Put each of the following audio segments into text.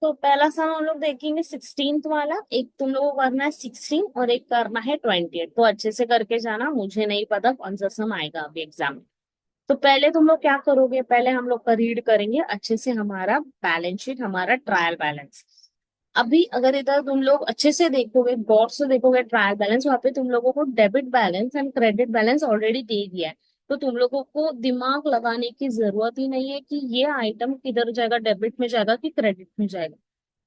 तो पहला सम हम लोग देखेंगे 16th वाला। एक तुम लोगों को करना है 16 और एक करना है 28। तो अच्छे से करके जाना, मुझे नहीं पता कौन सा सम आएगा अभी एग्जाम में। तो पहले तुम लोग क्या करोगे, पहले हम लोग का रीड करेंगे अच्छे से हमारा बैलेंस शीट, हमारा ट्रायल बैलेंस। अभी अगर इधर तुम लोग अच्छे से देखोगे, गौर से देखोगे ट्रायल बैलेंस, वहां पे तुम लोगों को debit balance and credit balance already दे दिया है। तो तुम लोगों को दिमाग लगाने की जरूरत ही नहीं है कि ये आइटम किधर जाएगा, डेबिट में जाएगा कि क्रेडिट में जाएगा।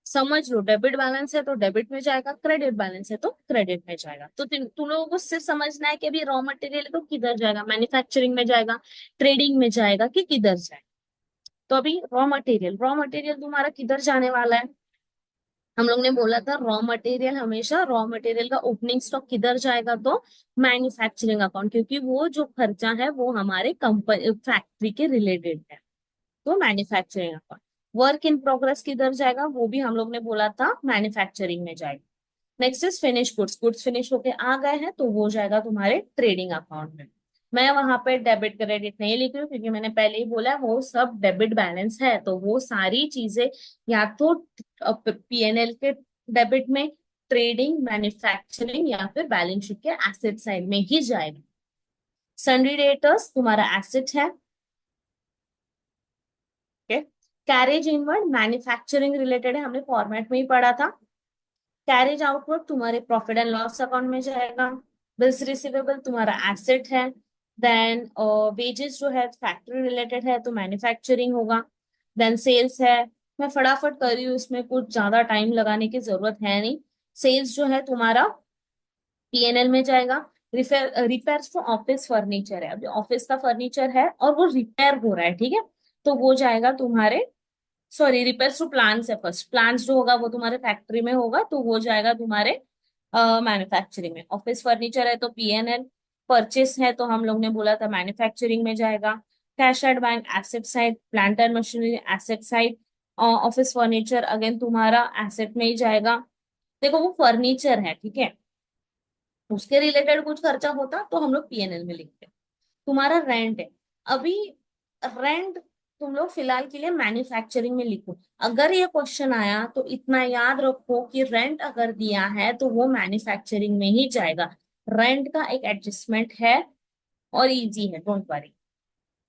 समझ लो, डेबिट बैलेंस है तो डेबिट में जाएगा, क्रेडिट बैलेंस है तो क्रेडिट में जाएगा। तो तुम लोगों को सिर्फ समझना है कि अभी रॉ मटेरियल है तो किधर जाएगा, मैन्युफैक्चरिंग में जाएगा, ट्रेडिंग में जाएगा कि किधर जाएगा। तो अभी रॉ मटेरियल तुम्हारा किधर जाने वाला है। हम लोग ने बोला था रॉ मटेरियल, हमेशा रॉ मटेरियल का ओपनिंग स्टॉक किधर जाएगा, तो मैन्युफैक्चरिंग अकाउंट, क्योंकि वो जो खर्चा है वो हमारे कंपनी फैक्ट्री के रिलेटेड है। तो manufacturing account. Work in progress किधर जाएगा, वो भी हम लोग ने बोला था मैन्युफैक्चरिंग में जाएगा। Next is finish goods, goods finish होके आ गए हैं तो वो जाएगा तुम्हारे ट्रेडिंग अकाउंट में। मैं वहां पे डेबिट क्रेडिट नहीं लिख रही हूँ क्योंकि मैंने पहले ही बोला है वो सब डेबिट बैलेंस है, तो वो सारी चीजें या तो पीएनएल के डेबिट में, ट्रेडिंग, मैन्युफैक्चरिंग या फिर बैलेंस शीट के एसेट साइड में ही जाएगा। सन्डी डेटर्स तुम्हारा एसेट है। कैरेज इनवर्ड मैन्युफैक्चरिंग रिलेटेड है, हमने फॉर्मेट में ही पढ़ा था। कैरेज आउटवर्ड तुम्हारे प्रॉफिट एंड लॉस अकाउंट में जाएगा। बिल्स रिसीवेबल तुम्हारा एसेट है। देन वेजेस जो है फैक्ट्री रिलेटेड है तो मैन्युफैक्चरिंग होगा। देन सेल्स है, मैं फटाफट कर रही हूँ, इसमें कुछ ज्यादा टाइम लगाने की जरूरत है नहीं। सेल्स जो है तुम्हारा पीएनएल में जाएगा। रिपेयर्स तो ऑफिस फर्नीचर है, अभी ऑफिस का फर्नीचर है और वो रिपेयर हो रहा है, ठीक है, तो वो जाएगा तुम्हारे, सॉरी रिपेयर्स टू प्लांट्स है, फर्स्ट प्लांट्स जो होगा वो तुम्हारे फैक्ट्री में होगा तो वो जाएगा तुम्हारे मैन्युफैक्चरिंग में। ऑफिस फर्नीचर है तो पीएनएल। परचेस है तो हम लोग ने बोला था मैन्युफैक्चरिंग में जाएगा। Cash at bank asset side, plant and machinery asset side. Office furniture again तुम्हारा एसेट में ही जाएगा। देखो वो फर्नीचर है, ठीक है, उसके रिलेटेड कुछ खर्चा होता तो हम लोग पीएनएल में लिखते। तुम्हारा रेंट है, अभी रेंट तुम लोग फिलहाल के लिए मैन्युफैक्चरिंग में लिखो। अगर ये क्वेश्चन आया तो इतना याद रखो कि रेंट अगर दिया है तो वो मैन्युफैक्चरिंग में ही जाएगा। रेंट का एक एडजस्टमेंट है और इजी है, don't worry.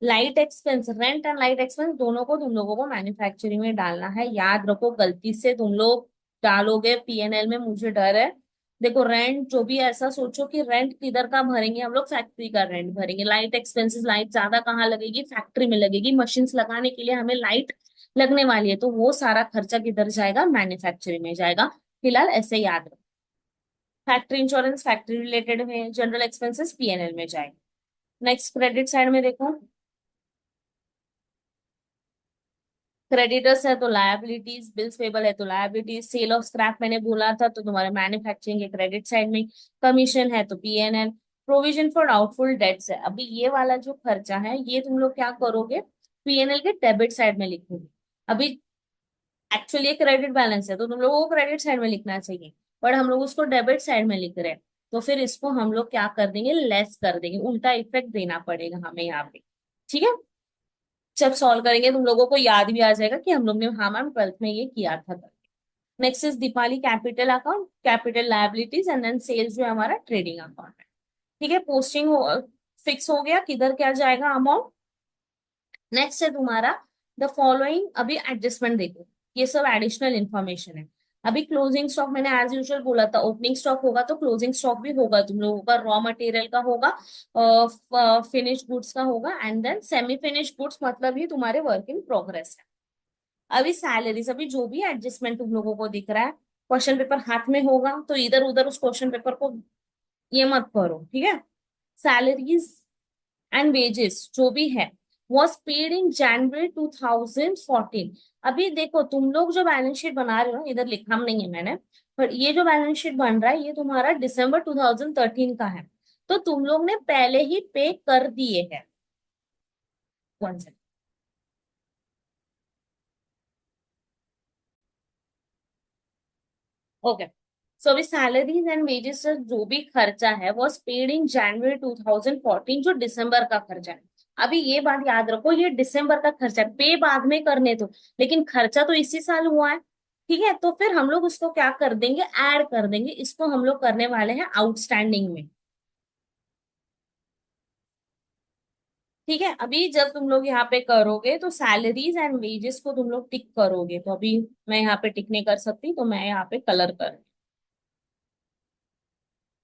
Light expense, rent and light expense दोनों को तुम लोगों को मैन्युफैक्चरिंग में डालना है, याद रखो, गलती से तुम लोग डालोगे पीएनएल में मुझे डर है। देखो रेंट जो भी है, ऐसा सोचो कि रेंट किधर का भरेंगे हम लोग, फैक्ट्री का रेंट भरेंगे। लाइट एक्सपेंसेस, लाइट ज्यादा कहाँ लगेगी, फैक्ट्री में लगेगी, मशीन्स लगाने के लिए हमें लाइट लगने वाली है, तो वो सारा खर्चा किधर जाएगा, मैन्युफैक्चरिंग में जाएगा। फिलहाल ऐसे याद रखो। फैक्ट्री इंश्योरेंस फैक्ट्री रिलेटेड में, जनरल एक्सपेंसेस पीएनएल में जाएगा। नेक्स्ट क्रेडिट साइड में देखो, क्रेडिटर्स है तो लायबिलिटीज, बिल्स पेबल है तो लायबिलिटीज, सेल ऑफ स्क्रैप मैंने बोला था तो तुम्हारे मैन्युफैक्चरिंग के क्रेडिट साइड में, कमीशन है तो PNL. Provision for doubtful dates है, अभी ये वाला जो खर्चा है ये तुम लोग क्या करोगे, पीएनएल के डेबिट साइड में लिखोगे। अभी एक्चुअली क्रेडिट बैलेंस है तो तुम लोगों को क्रेडिट साइड में लिखना चाहिए, बट हम लोग उसको डेबिट साइड में लिख रहे हैं, तो फिर इसको हम लोग क्या कर देंगे, लेस कर देंगे, उल्टा इफेक्ट देना पड़ेगा हमें यहाँ पे, ठीक है। जब सॉल्व करेंगे तुम लोगों को याद भी आ जाएगा कि हम लोग ने, हाँ मैम 12th में ये किया था। Next is Deepali capital account, capital liabilities and then sales जो है हमारा ट्रेडिंग अकाउंट है, ठीक है। पोस्टिंग फिक्स हो गया किधर क्या जाएगा अमाउंट। नेक्स्ट है तुम्हारा द फॉलोइंग, अभी एडजस्टमेंट देखो, ये सब एडिशनल इंफॉर्मेशन है। अभी क्लोजिंग स्टॉक मैंने एज यूजुअल बोला था, ओपनिंग स्टॉक होगा तो क्लोजिंग स्टॉक भी होगा तुम लोगों का, रॉ मटेरियल का होगा, फिनिश गुड्स का होगा and then semi finish goods, मतलब ही तुम्हारे वर्क इन प्रोग्रेस है। अभी सैलरीज, अभी जो भी एडजस्टमेंट तुम लोगों को दिख रहा है, क्वेश्चन पेपर हाथ में होगा तो इधर उधर उस क्वेश्चन पेपर को ये मत करो, ठीक है। सैलरीज एंड वेजेस जो भी है वॉज पेड इन जनवरी 2014। अभी देखो तुम लोग जो बैलेंस शीट बना रहे हो, इधर लिखा नहीं है मैंने, पर ये जो बैलेंस शीट बन रहा है ये तुम्हारा दिसंबर 2013 का है, तो तुम लोग ने पहले ही पे कर दिए हैं। One second, okay. सो अभी सैलरीज एंड वेजेस जो भी खर्चा है वो पेड इन जनवरी 2014, जो दिसंबर का खर्चा है। अभी ये बात याद रखो, ये दिसंबर का खर्चा है, पे बाद में करने दो, लेकिन खर्चा तो इसी साल हुआ है। ठीक है, तो फिर हम लोग उसको क्या कर देंगे, ऐड कर देंगे, इसको हम लोग करने वाले हैं आउटस्टैंडिंग में। ठीक है, अभी जब तुम लोग यहाँ पे करोगे तो सैलरीज एंड वेजेस को तुम लोग टिक करोगे, तो अभी मैं यहाँ पे टिक नहीं कर सकती, तो मैं यहाँ पे कलर कर।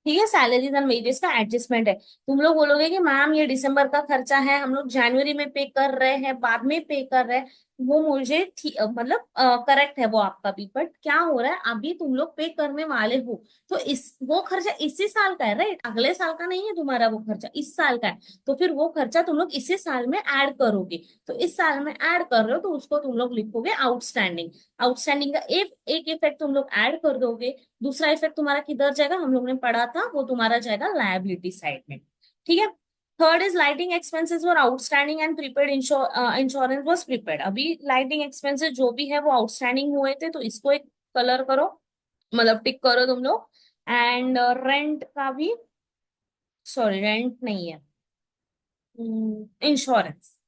ठीक है, सैलरीज एंड वेजेस का एडजस्टमेंट है। तुम लोग बोलोगे कि मैम ये दिसंबर का खर्चा है, हम लोग जनवरी में पे कर रहे हैं, बाद में पे कर रहे हैं। वो मुझे मतलब करेक्ट है वो आपका भी, बट क्या हो रहा है, अभी तुम लोग पे करने वाले हो, तो इस वो खर्चा इसी साल का है, राइट, अगले साल का नहीं है तुम्हारा, वो खर्चा इस साल का है। तो फिर वो खर्चा तुम लोग इसी साल में ऐड करोगे। तो इस साल में ऐड कर रहे हो, तो उसको तुम लोग लिखोगे आउटस्टैंडिंग। आउटस्टैंडिंग का एक इफेक्ट तुम लोग ऐड कर दोगे। दूसरा इफेक्ट तुम्हारा किधर जाएगा, हम लोग ने पढ़ा था, वो तुम्हारा जाएगा लायबिलिटी साइड में। ठीक है। Third is lighting expenses were outstanding and prepaid insurance was prepaid. अभी लाइटिंग एक्सपेंसेस जो भी है वो आउटस्टैंडिंग हुए थे, तो इसको एक कलर करो, मतलब टिक करो तुम लोग। एंड रेंट का भी, सॉरी रेंट नहीं है, इंश्योरेंस,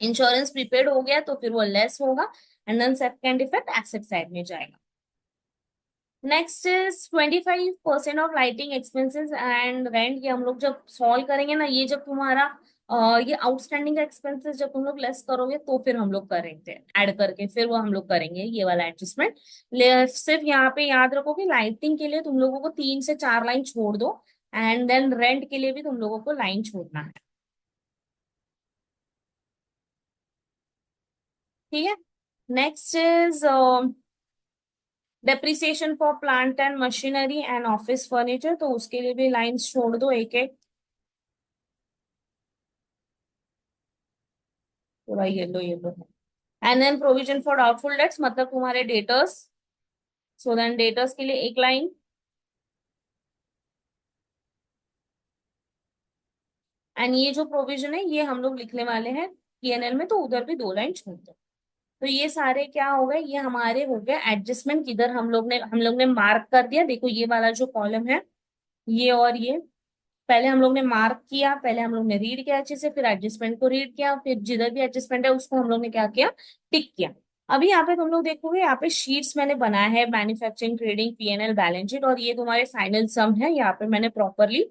इंश्योरेंस प्रीपेड हो गया तो फिर वो लेस होगा। And then second effect asset side में जाएगा। Next is 25% of lighting expenses and rent. ये हम लोग जब सॉल्व करेंगे ना, ये जब तुम्हारा ये आउटस्टैंडिंग एक्सपेंसेस जब तुम लोग लेस करोगे, तो फिर हम लोग करेंगे ऐड करके, फिर वो हम लोग करेंगे ये वाला एडजस्टमेंट। सिर्फ यहाँ पे याद रखो कि लाइटिंग के लिए तुम लोगों को 3 से 4 लाइन छोड़ दो, एंड देन रेंट के लिए भी तुम लोगों को लाइन छोड़ना है। ठीक है। Next is depreciation for plant and machinery and office furniture, तो उसके लिए भी लाइंस छोड़ दो एक एक, पूरा येलो येलो है। And then provision for doubtful debts, मतलब तुम्हारे डेटर्स, सो देन डेटर्स के लिए एक लाइन। एंड ये जो प्रोविजन है ये हम लोग लिखने वाले हैं पीएनएल में, तो उधर भी 2 लाइन छोड़ दो। तो ये सारे क्या हो गए, ये हमारे हो गए एडजस्टमेंट, किधर हम लोग ने मार्क कर दिया। देखो ये वाला जो कॉलम है, ये और ये, पहले हम लोग ने मार्क किया, पहले हम लोग ने रीड किया अच्छे से, फिर एडजस्टमेंट को रीड किया, फिर जिधर भी एडजस्टमेंट है उसको हम लोग ने क्या किया, टिक किया। अभी यहाँ पे तुम लोग देखोगे, यहाँ पे शीट्स मैंने बनाया है, manufacturing, trading, PNL, balance sheet, और ये तुम्हारे फाइनल सम है। यहाँ पे मैंने प्रॉपरली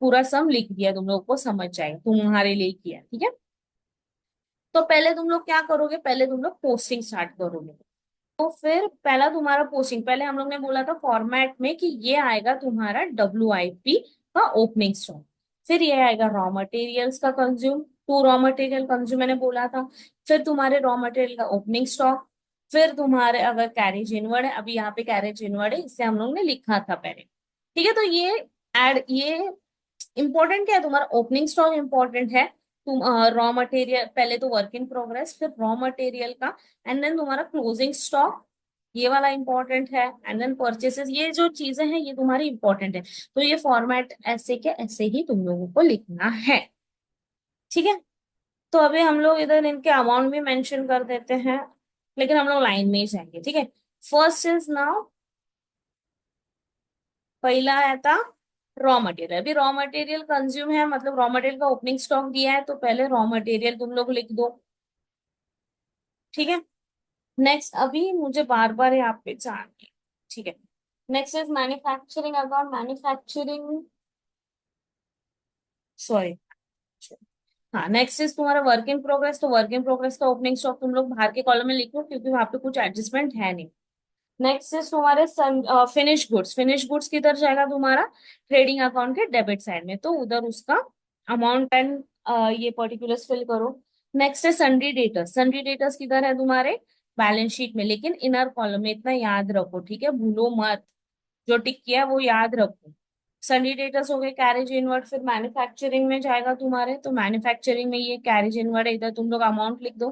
पूरा सम लिख दिया, तुम लोग को समझ जाए, तुम्हारे लिए किया, ठीक है। तो पहले तुम लोग क्या करोगे, पहले तुम लोग पोस्टिंग स्टार्ट करोगे। तो फिर पहला तुम्हारा पोस्टिंग, पहले हम लोग ने बोला था फॉर्मेट में कि ये आएगा तुम्हारा WIP का ओपनिंग स्टॉक। फिर ये आएगा रॉ मटेरियल्स का consume, two raw material consume मैंने बोला था। फिर तुम्हारे रॉ मटेरियल का ओपनिंग स्टॉक। फिर तुम्हारे अगर कैरेज इनवर्ड है, अभी यहाँ पे कैरेज इनवर्ड है, इससे हम लोग ने लिखा था पहले। ठीक है, तो ये इंपॉर्टेंट क्या है, तुम्हारा ओपनिंग स्टॉक इंपॉर्टेंट है। तुम रॉ मटेरियल, पहले तो वर्क इन प्रोग्रेस, फिर रॉ मटेरियल का, एंड देन तुम्हारा क्लोजिंग स्टॉक, ये वाला इंपॉर्टेंट है। एंड देन परचेसेस, ये जो चीजें हैं ये तुम्हारी इंपॉर्टेंट है। तो ये फॉर्मेट ऐसे के ऐसे ही तुम लोगों को लिखना है। ठीक है। तो अभी हम लोग इधर इनके अमाउंट भी मेंशन कर देते हैं, लेकिन हम लोग लाइन में ही जाएंगे। ठीक है। फर्स्ट इज नाउ, पहला आया था रॉ मटेरियल। अभी रॉ मटेरियल कंज्यूम है, मतलब रॉ मटेरियल का ओपनिंग स्टॉक दिया है, तो पहले रॉ मटेरियल तुम लोग लिख दो। ठीक है। नेक्स्ट, अभी मुझे बार बार यहाँ पे जाना, ठीक है। Next is manufacturing account, manufacturing, sorry, हाँ, नेक्स्ट इज तुम्हारा वर्क इन प्रोग्रेस। तो वर्क इन प्रोग्रेस का ओपनिंग स्टॉक तुम लोग बाहर के कॉलम में लिखो, क्योंकि वहां पे कुछ एडजस्टमेंट है नहीं। नेक्स्ट इज तुम्हारे फिनिश गुड्स। फिनिश गुड्स किधर जाएगा, तुम्हारा ट्रेडिंग अकाउंट के डेबिट साइड में, तो उधर उसका अमाउंट एंड ये पर्टिकुलर्स फिल करो। नेक्स्ट है सन्ड्री डेटर्स। सन्ड्री डेटर्स किधर है तुम्हारे बैलेंस शीट में, लेकिन इनर कॉलम में, इतना याद रखो, ठीक है, भूलो मत, जो टिक किया है वो याद रखो। सन्ड्री डेटर्स हो गए, कैरेज इनवर्ड, फिर मैन्युफैक्चरिंग में जाएगा तुम्हारे, तो मैन्युफैक्चरिंग में ये कैरेज इनवर्ड है, इधर तुम लोग अमाउंट लिख दो।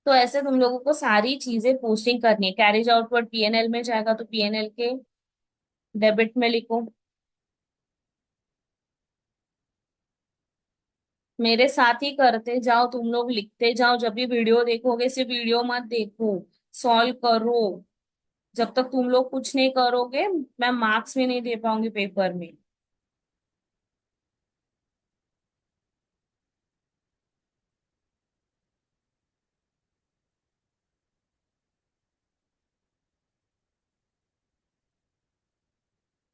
तो ऐसे तुम लोगों को सारी चीजें पोस्टिंग करनी है। कैरेज आउटवर्ड पीएनएल में जाएगा, तो पीएनएल के डेबिट में लिखो। मेरे साथ ही करते जाओ, तुम लोग लिखते जाओ, जब भी वीडियो देखोगे सिर्फ वीडियो मत देखो, सॉल्व करो। जब तक तुम लोग कुछ नहीं करोगे, मैं मार्क्स भी नहीं दे पाऊंगी पेपर में।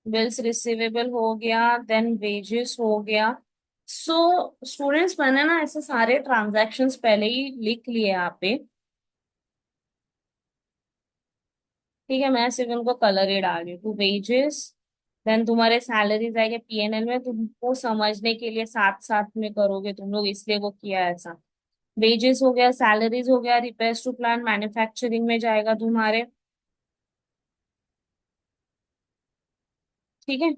बिल्स रिसीवेबल हो गया, देन वेजेस हो गया। सो स्टूडेंट्स, मैंने ना ऐसे सारे ट्रांजैक्शंस पहले ही लिख लिए यहाँ पे। ठीक है, मैं सिर्फ उनको कलर ही डाल रही हूँ। टू वेजेस, देन तुम्हारे सैलरीज आएंगे पीएनएल में, तुमको समझने के लिए साथ साथ में करोगे तुम लोग, इसलिए वो किया है ऐसा। वेजेस हो गया, सैलरीज हो गया, रिपेयर्स टू प्लांट मैन्युफैक्चरिंग में जाएगा तुम्हारे। ठीक है,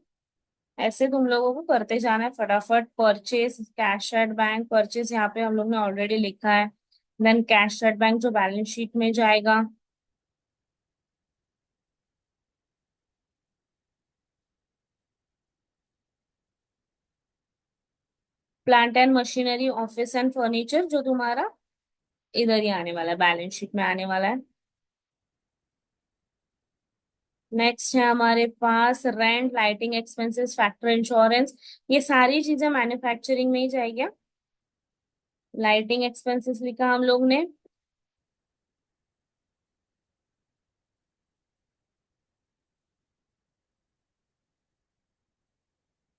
ऐसे तुम लोगों को करते जाना है फटाफट। Purchase cash at bank, purchase यहाँ पे हम लोग ने ऑलरेडी लिखा है। देन कैश एट बैंक जो बैलेंस शीट में जाएगा। Plant and machinery, office and furniture जो तुम्हारा इधर ही आने वाला है, बैलेंस शीट में आने वाला है। नेक्स्ट है हमारे पास rent, lighting expenses, factory insurance. ये सारी चीजें मैन्युफैक्चरिंग में ही जाएगी। लाइटिंग एक्सपेंसेस लिखा हम लोग ने।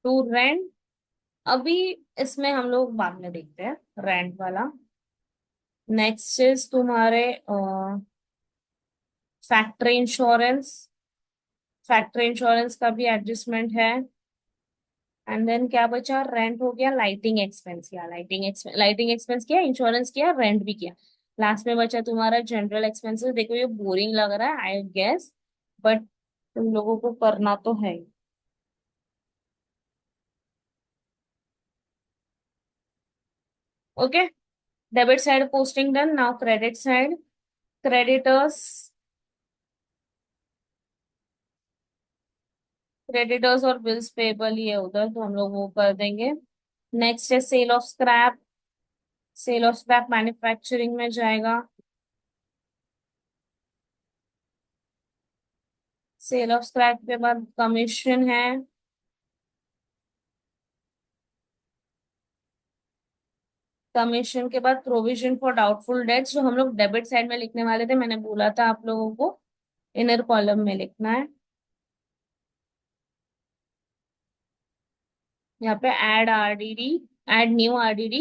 टू रेंट, अभी इसमें हम लोग बाद में देखते हैं रेंट वाला। नेक्स्ट इज तुम्हारे फैक्ट्री इंश्योरेंस। फैक्ट्री इंश्योरेंस का भी एडजस्टमेंट है। एंड देन क्या बचा, रेंट हो गया, लाइटिंग एक्सपेंस किया, लाइटिंग एक्सपेंस किया, इंश्योरेंस किया, रेंट भी किया। लास्ट में बचा तुम्हारा जनरल एक्सपेंसेस। देखो ये बोरिंग लग रहा है आई गेस, बट तुम लोगों को करना तो है ही। Okay, debit side posting done, now credit side. Creditors, creditors और बिल्स पेबल ही है उधर, तो हम लोग वो कर देंगे। नेक्स्ट है sale of scrap. Sale of scrap manufacturing में जाएगा। सेल ऑफ स्क्रैप के बाद कमीशन है। कमीशन के बाद प्रोविजन फॉर डाउटफुल डेट्स, जो हम लोग डेबिट साइड में लिखने वाले थे, मैंने बोला था आप लोगों को इनर कॉलम में लिखना है। यहाँ पे add RDD, add new RDD,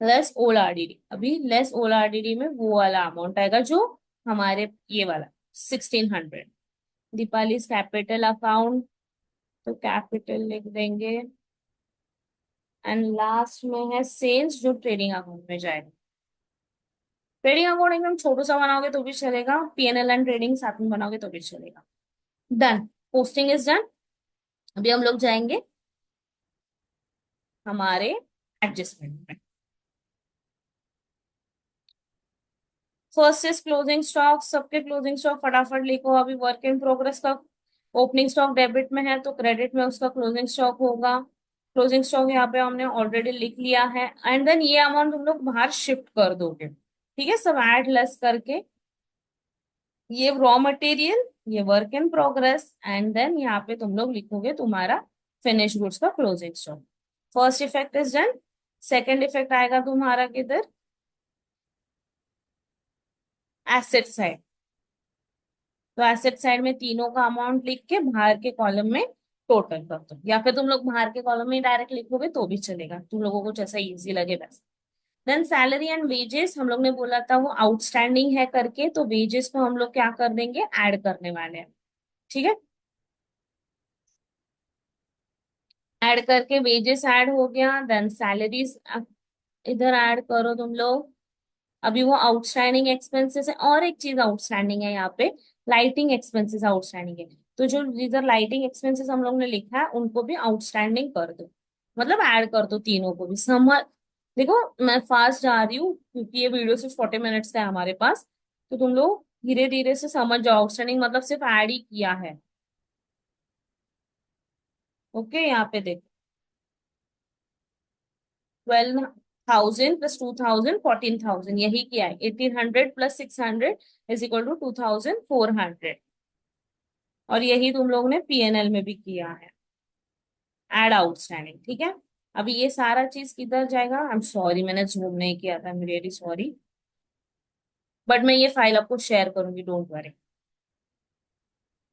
less old RDD. अभी लेस ओल्ड आरडीडी में वो वाला अमाउंट आएगा जो हमारे ये वाला 1600। दीपाली कैपिटल अकाउंट, तो कैपिटल लिख देंगे। एंड लास्ट में है सेल्स, जो ट्रेडिंग अकाउंट में जाएगा। ट्रेडिंग अकाउंट एकदम छोटू सा बनाओगे तो भी चलेगा, पीएनएल एंड ट्रेडिंग साथ में बनाओगे तो भी चलेगा। Done, posting is done. अभी हम लोग जाएंगे हमारे एडजस्टमेंट में। फर्स्ट इज क्लोजिंग स्टॉक, सबके क्लोजिंग स्टॉक फटाफट लिखो। अभी वर्क इन प्रोग्रेस का ओपनिंग स्टॉक डेबिट में है, तो क्रेडिट में उसका क्लोजिंग स्टॉक होगा। क्लोजिंग स्टॉक यहाँ पे हमने ऑलरेडी लिख लिया है। एंड देन ये अमाउंट तुम लोग बाहर शिफ्ट कर दोगे, ठीक है, सब ऐड लेस करके। ये रॉ मटेरियल, ये work in progress, and then यहाँ पे तुम लोग लिखोगे तुम्हारा फिनिश गुड्स का closing stock. First effect is done. Second effect आएगा तुम्हारा किधर, एसेट साइड। तो एसेट साइड में तीनों का अमाउंट लिख के बाहर के कॉलम में टोटल कर दो, या फिर तुम लोग बाहर के कॉलम में डायरेक्ट लिखोगे तो भी चलेगा, तुम लोगों को जैसा इजी लगे वैसा। देन सैलरी एंड वेजेस, हम लोग ने बोला था वो आउटस्टैंडिंग है करके, तो वेजेस को हम लोग क्या कर देंगे, ऐड करने वाले हैं। ठीक है, ऐड करके वेजेस ऐड हो गया, देन सैलरीज इधर ऐड करो तुम लोग। अभी वो आउटस्टैंडिंग एक्सपेंसेस है, और एक चीज आउटस्टैंडिंग है यहाँ पे, लाइटिंग एक्सपेंसेस आउटस्टैंडिंग है। तो जो इधर लाइटिंग एक्सपेंसेस हम लोग ने लिखा है उनको भी आउटस्टैंडिंग कर दो, मतलब ऐड कर दो तीनों को भी। समझ, देखो मैं फास्ट जा रही हूँ क्योंकि ये वीडियो सिर्फ 40 मिनट्स का है हमारे पास, तो तुम लोग धीरे धीरे से समझ जाओ। आउटस्टैंडिंग मतलब सिर्फ ऐड ही किया है। ओके, यहाँ पे देखो, 12,000 प्लस 2,000, 14,000, यही किया है। 1,800 प्लस 600 इज इक्वल टू 2,400। और यही तुम लोग ने पीएनएल में भी किया है, एड आउटस्टैंडिंग। ठीक है, अभी ये सारा चीज किधर जाएगा, आई एम सॉरी मैंने जूम नहीं किया था, I am really sorry, but मैं ये फाइल आपको शेयर करूंगी, डोंट वरी।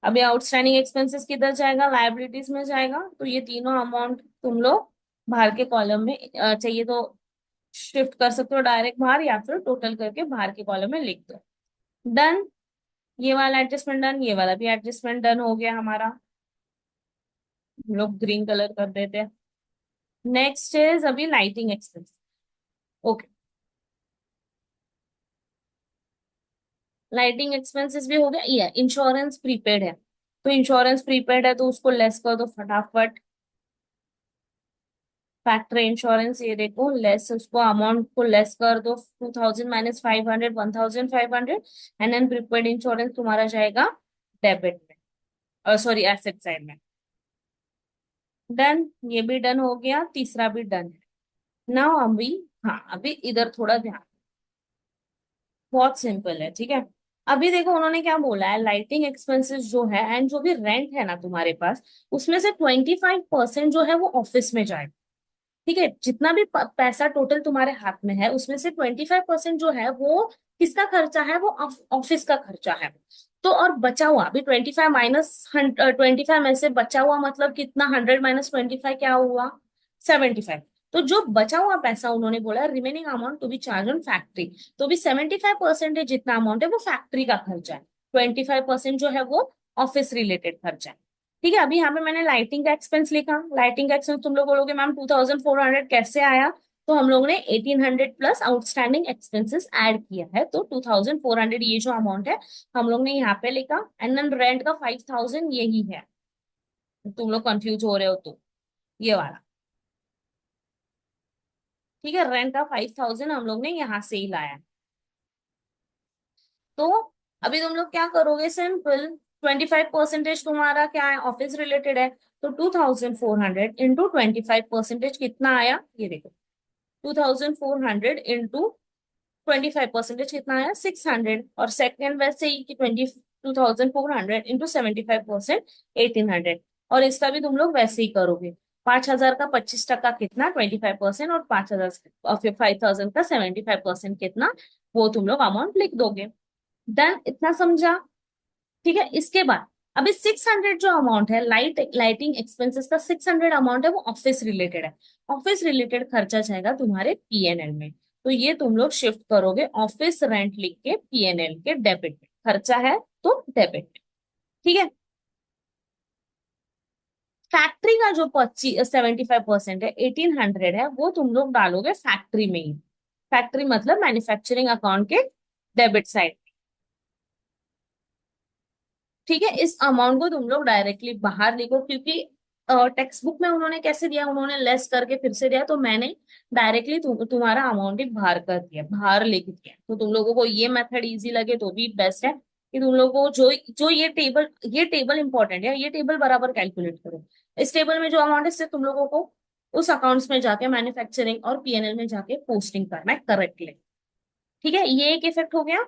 अभी आउटस्टैंडिंग एक्सपेंसेस किधर जाएगा, लायबिलिटीज में जाएगा। तो ये तीनों अमाउंट तुम लोग बाहर के कॉलम में चाहिए तो शिफ्ट कर सकते हो डायरेक्ट बाहर, या फिर टोटल करके बाहर के कॉलम में लिख दो। डन। ये वाला एडजस्टमेंट डन, ये वाला भी एडजस्टमेंट डन हो गया हमारा। हम लोग ग्रीन कलर कर देते हैं। नेक्स्ट इज अभी lighting expense. Okay, lighting expenses भी हो गया। ये इंश्योरेंस प्रीपेड है, तो इंश्योरेंस प्रीपेड है तो उसको लेस कर दो फटाफट। फैक्ट्री इंश्योरेंस ये देखो लेस, उसको अमाउंट को लेस कर दो, 2000 minus 500, 1500। And then prepaid insurance तुम्हारा जाएगा डेबिट में, सॉरी एसेट साइड में। डन, ये भी डन हो गया, तीसरा भी डन है। नाउ अभी, हाँ अभी इधर थोड़ा ध्यान। बहुत सिंपल है, ठीक है। अभी देखो उन्होंने क्या बोला है, लाइटिंग एक्सपेंसेस जो है एंड जो भी रेंट है ना तुम्हारे पास, उसमें से 25% जो है वो ऑफिस में जाएगा। ठीक है, जितना भी पैसा टोटल तुम्हारे हाथ में है उसमें से 25% जो है वो किसका खर्चा है, वो ऑफिस का खर्चा है। तो और बचा हुआ अभी 25 में से बचा हुआ मतलब कितना, 100 - 25 क्या हुआ, 75। तो जो बचा हुआ पैसा उन्होंने बोला remaining amount to be charge on factory. तो भी 75% जितना अमाउंट है वो फैक्ट्री का खर्चा है, 25% जो है वो ऑफिस रिलेटेड खर्चा है। ठीक है, अभी यहाँ पे मैंने लाइटिंग का एक्सपेंस लिखा। लाइटिंग का एक्सपेंस तुम लोग बोलोगे मैम 2400 कैसे आया, तो हम लोग ने 1800 प्लस आउटस्टैंडिंग एक्सपेंसेस ऐड किया है, तो 2400 ये जो अमाउंट है हम लोग ने यहाँ पे लिखा। एंड देन रेंट का 5000 यही है, तुम लोग कंफ्यूज हो रहे हो तो ये वाला। ठीक है, रेंट का 5000 हम लोग ने यहाँ से ही लाया। तो अभी तुम लोग क्या करोगे, सिंपल, 25% तुम्हारा क्या है, ऑफिस रिलेटेड है। तो 2400 इंटू 25% कितना आया, ये देखो, 2400 इंटू 25% कितना आया, 600। और सेकंड वैसे ही कि 22,400 इंटू 75%, 1800। और इसका भी तुम लोग वैसे ही करोगे, 5000 का 25% कितना, 25%, और 5000 और फिर 5000 का 75% कितना, वो तुम लोग अमाउंट लिख दोगे। डन, इतना समझा। ठीक है, इसके बाद अभी 600 जो अमाउंट है लाइटिंग एक्सपेंसेस का 600 अमाउंट है वो ऑफिस रिलेटेड है। ऑफिस रिलेटेड खर्चा जाएगा तुम्हारे पीएनएल में। तो ये तुम लोग शिफ्ट करोगे ऑफिस रेंट लिख के पीएनएल के डेबिट में, खर्चा है तो डेबिट में। ठीक है, फैक्ट्री का जो 75% है, 1800 है, वो तुम लोग डालोगे फैक्ट्री में ही। फैक्ट्री मतलब मैन्युफैक्चरिंग अकाउंट के डेबिट साइड। ठीक है, इस अमाउंट को तुम लोग डायरेक्टली बाहर लिखो, क्योंकि टेक्स्ट बुक में उन्होंने कैसे दिया, उन्होंने लेस करके फिर से दिया, तो मैंने डायरेक्टली तुम्हारा अमाउंट ही बाहर कर दिया, बाहर लिख दिया। तो तुम लोगों को ये मेथड इजी लगे तो भी बेस्ट है कि तुम लोगों को जो जो ये टेबल इंपॉर्टेंट है, ये टेबल बराबर कैलकुलेट करो। इस टेबल में जो अमाउंट है सिर्फ तुम लोगों को उस अकाउंट्स में जाके मैन्युफैक्चरिंग और पीएनएल में जाके पोस्टिंग करना है करेक्टली। ठीक है, ये एक इफेक्ट हो गया।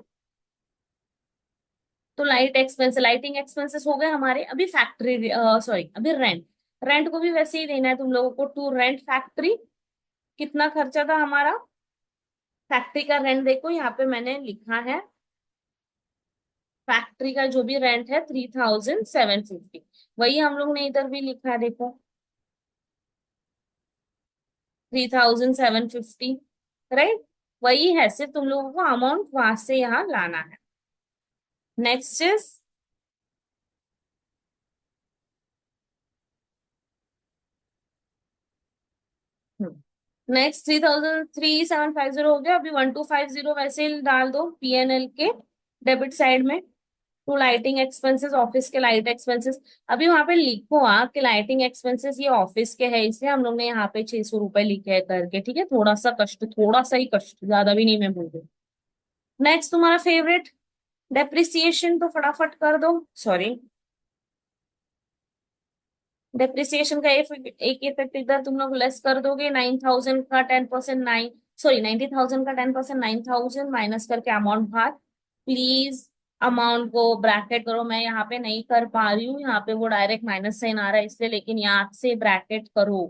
तो लाइटिंग एक्सपेंसेस हो गए हमारे। अभी फैक्ट्री, सॉरी अभी रेंट। रेंट को भी वैसे ही देना है तुम लोगों को, टू रेंट फैक्ट्री। कितना खर्चा था हमारा, फैक्ट्री का रेंट देखो यहाँ पे मैंने लिखा है। फैक्ट्री का जो भी रेंट है 3750, वही हम लोग ने इधर भी लिखा है देखो, 3750। राइट, वही है, सिर्फ तुम लोगों को अमाउंट वहां से यहाँ लाना है। नेक्स्ट इज, नेक्स्ट 3,3750 हो गया। अभी 1250 वैसे ही डाल दो पीएनएल के डेबिट साइड में। टू लाइटिंग एक्सपेंसेस, ऑफिस के लाइट एक्सपेंसेस। अभी वहां पे लिखो आप कि लाइटिंग एक्सपेंसेस ये ऑफिस के है, इसलिए हम लोग ने यहाँ पे 600 रुपए लिखे हैं करके। ठीक है, थोड़ा सा कष्ट, थोड़ा सा ही कष्ट, ज्यादा भी नहीं मैं बोल रही। नेक्स्ट तुम्हारा फेवरेट, डेप्रिसिएशन, तो फटाफट कर दो। सॉरी, डेप्रिसिएशन का एक इफेक्ट इधर तुम लोग लेस कर दोगे, 9000 का 10%, 90,000 का 10%, 9000 माइनस करके अमाउंट बाहर। प्लीज अमाउंट को ब्रैकेट करो, मैं यहाँ पे नहीं कर पा रही हूँ, यहाँ पे वो डायरेक्ट माइनस साइन आ रहा है इसलिए, लेकिन यहाँ से ब्रैकेट करो।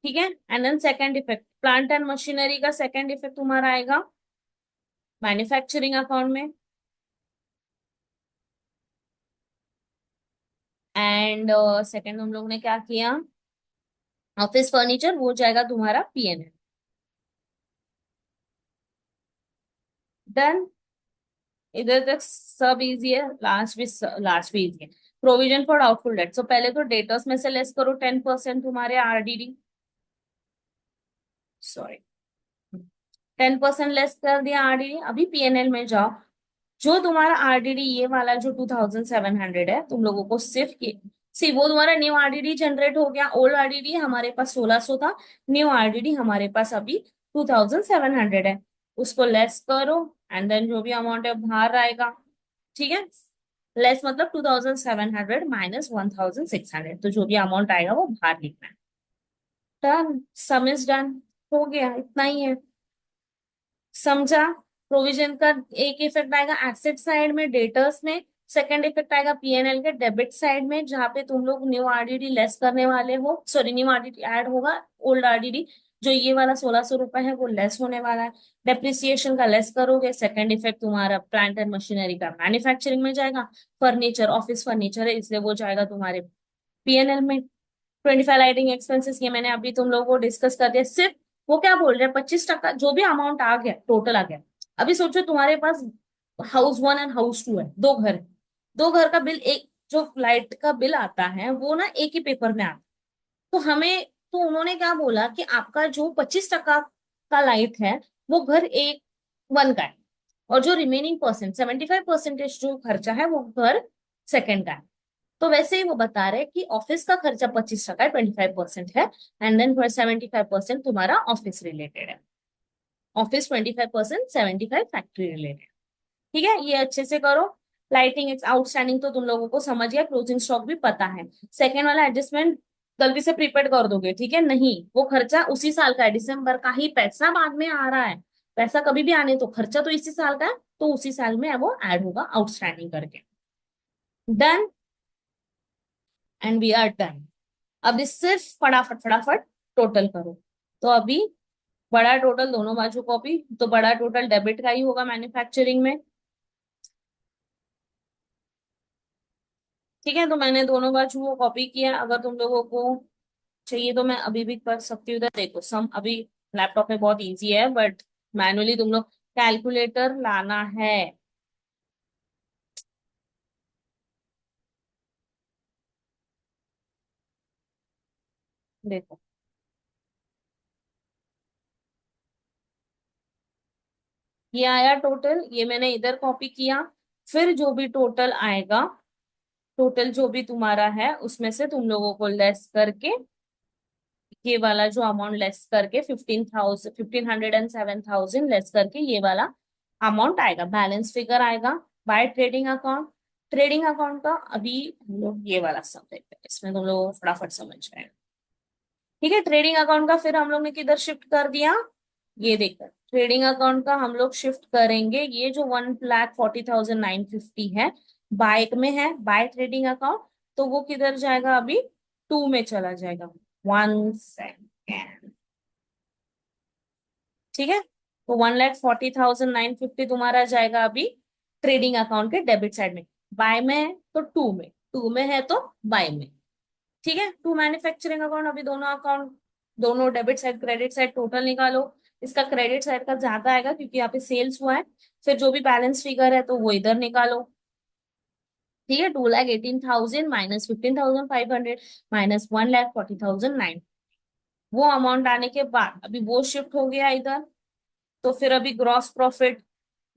ठीक है, and then second effect, plant and machinery का सेकंड इफेक्ट तुम्हारा आएगा मैन्युफैक्चरिंग अकाउंट में। एंड सेकंड हम लोग ने क्या किया, ऑफिस फर्नीचर वो जाएगा तुम्हारा पीएनएल। डन। इधर तक सब इजी है, लास्ट भी इजी है। प्रोविजन फॉर डाउटफुल डेट, सो पहले तो डेटर्स में से लेस करो 10% तुम्हारे आरडीडी, सॉरी 10% लेस कर दिया आरडीडी। अभी पीएनएल में जाओ, जो तुम्हारा आरडीडी ये वाला जो 2700 है, तुम लोगों को सिर्फ सी वो तुम्हारा न्यू आरडीडी जनरेट हो गया। ओल्ड आरडीडी हमारे पास 1600 था, न्यू आरडीडी हमारे पास अभी 2700 है। उसको लेस करो एंड देन जो भी अमाउंट है बाहर आएगा। ठीक है, लेस मतलब 2700 माइनस 1600, तो जो भी अमाउंट आएगा वो बाहर लिखना है। डन, सम इज डन, हो गया, इतना ही है। समझा? प्रोविजन का एक इफेक्ट आएगा एसेट साइड में, डेटर्स में। सेकंड इफेक्ट आएगा पीएनएल के डेबिट साइड में, जहां पे तुम लोग न्यू आरडीडी लेस करने वाले हो, सॉरी न्यू आरडीडी ऐड होगा, ओल्ड आरडीडी जो ये वाला 1600 रुपए है वो लेस होने वाला है। डेप्रिसिएशन का लेस करोगे। सेकंड इफेक्ट तुम्हारा प्लांट एंड मशीनरी का मैन्युफैक्चरिंग में जाएगा। फर्नीचर ऑफिस फर्नीचर है इसलिए वो जाएगा तुम्हारे पीएनएल में। 25 लाइटिंग एक्सपेंसेस ये मैंने अभी तुम लोगों को डिस्कस कर दिया। सिर्फ वो क्या बोल रहे हैं, 25% जो भी अमाउंट आ गया टोटल आ गया। अभी सोचो तुम्हारे पास house one and house two है, दो घर है। दो घर का बिल, एक जो लाइट का बिल आता है वो ना एक ही पेपर में आता है। तो हमें, तो उन्होंने क्या बोला कि आपका जो 25% का लाइट है वो घर एक वन का है, और जो रिमेनिंग परसेंट 75% जो खर्चा है वो घर सेकंड का है। तो वैसे ही वो बता रहे हैं कि ऑफिस का खर्चा 25% है, 25% है, एंड देन 75% तुम्हारा ऑफिस रिलेटेड है। Office 25%, 75 factory related. ठीक है, ये अच्छे से करो। लाइटिंग आउटस्टैंडिंग तो तुम लोगों को समझ गया, क्लोजिंग स्टॉक भी पता है। सेकेंड वाला एडजस्टमेंट गलती से प्रीपेड कर दोगे, ठीक है, नहीं वो खर्चा उसी साल का है, दिसंबर का ही पैसा बाद में आ रहा है। पैसा कभी भी आने तो खर्चा तो इसी साल का है, तो उसी साल में वो ऐड होगा आउटस्टैंडिंग करके। Done, and we are done. अभी सिर्फ फटाफट फटाफट टोटल करो। तो अभी बड़ा टोटल दोनों बाजू कॉपी, तो बड़ा टोटल डेबिट का ही होगा मैन्युफैक्चरिंग में। ठीक है, तो मैंने दोनों बाजू वो कॉपी किया। अगर तुम लोगों को चाहिए तो मैं अभी भी कर सकती हूँ। इधर देखो सम अभी लैपटॉप में बहुत इजी है, बट मैनुअली तुम लोग कैलकुलेटर लाना है। देखो ये आया टोटल, ये मैंने इधर कॉपी किया। फिर जो भी टोटल आएगा, टोटल जो भी तुम्हारा है उसमें से तुम लोगों को लेस करके, ये वाला जो अमाउंट लेस करके 15,000, 1507,000 लेस करके ये वाला अमाउंट आएगा, बैलेंस फिगर आएगा by trading account. Trading account का अभी हम लोग ये वाला सब देखते हैं, इसमें तुम लोग फटाफट समझ रहे हैं। ठीक है, ट्रेडिंग अकाउंट का फिर हम लोग ने किधर शिफ्ट कर दिया, ये देखकर ट्रेडिंग अकाउंट का हम लोग शिफ्ट करेंगे, ये जो 1,40,950 है बाइक में है, बाय ट्रेडिंग अकाउंट, तो वो किधर जाएगा अभी, टू में चला जाएगा। 1 सेकेंड। ठीक है, तो 1,40,950 तुम्हारा जाएगा अभी ट्रेडिंग अकाउंट के डेबिट साइड में। बाय में है तो टू में, टू में है तो बाय में। ठीक है, टू मैन्युफैक्चरिंग अकाउंट, अभी दोनों अकाउंट, दोनों debit side credit side total निकालो। इसका क्रेडिट साइड का ज्यादा आएगा क्योंकि यहाँ पे सेल्स हुआ है। फिर जो भी बैलेंस फिगर है तो वो इधर निकालो। ठीक है, 2,18,000 माइनस 15,500 माइनस 1,40,009, वो अमाउंट आने के बाद अभी वो शिफ्ट हो गया इधर। तो फिर अभी ग्रॉस प्रॉफिट,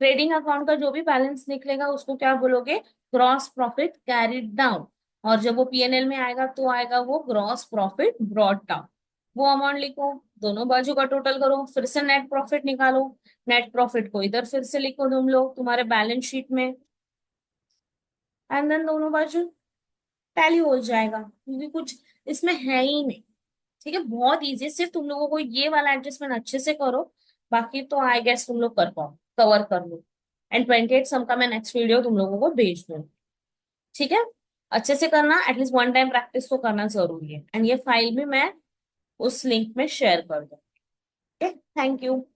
ट्रेडिंग अकाउंट का जो भी बैलेंस निकलेगा उसको क्या बोलोगे, ग्रॉस प्रॉफिट कैरिड डाउन। और जब वो पीएनएल में आएगा तो आएगा वो ग्रॉस प्रॉफिट ब्रॉट डाउन। वो अमाउंट लिखो, दोनों बाजू का टोटल करो, फिर से नेट प्रॉफिट निकालो। नेट प्रॉफिट को इधर फिर से लिखो तुम लोग तुम्हारे बैलेंस शीट में, एंड देन दोनों बाजू टैली हो जाएगा, क्योंकि कुछ इसमें है ही नहीं। ठीक है, बहुत इजी है, सिर्फ तुम लोगों को ये वाला एडजस्टमेंट अच्छे से करो, बाकी तो आई गेस तुम लोग कर पाओ, कवर कर लो। एंड 28 सम का मैं नेक्स्ट वीडियो तुम लोगों को भेज दूँ। ठीक है, अच्छे से करना, एटलीस्ट वन टाइम प्रैक्टिस तो करना जरूरी है। एंड ये फाइल भी मैं उस लिंक में शेयर कर दूँ। Thank you.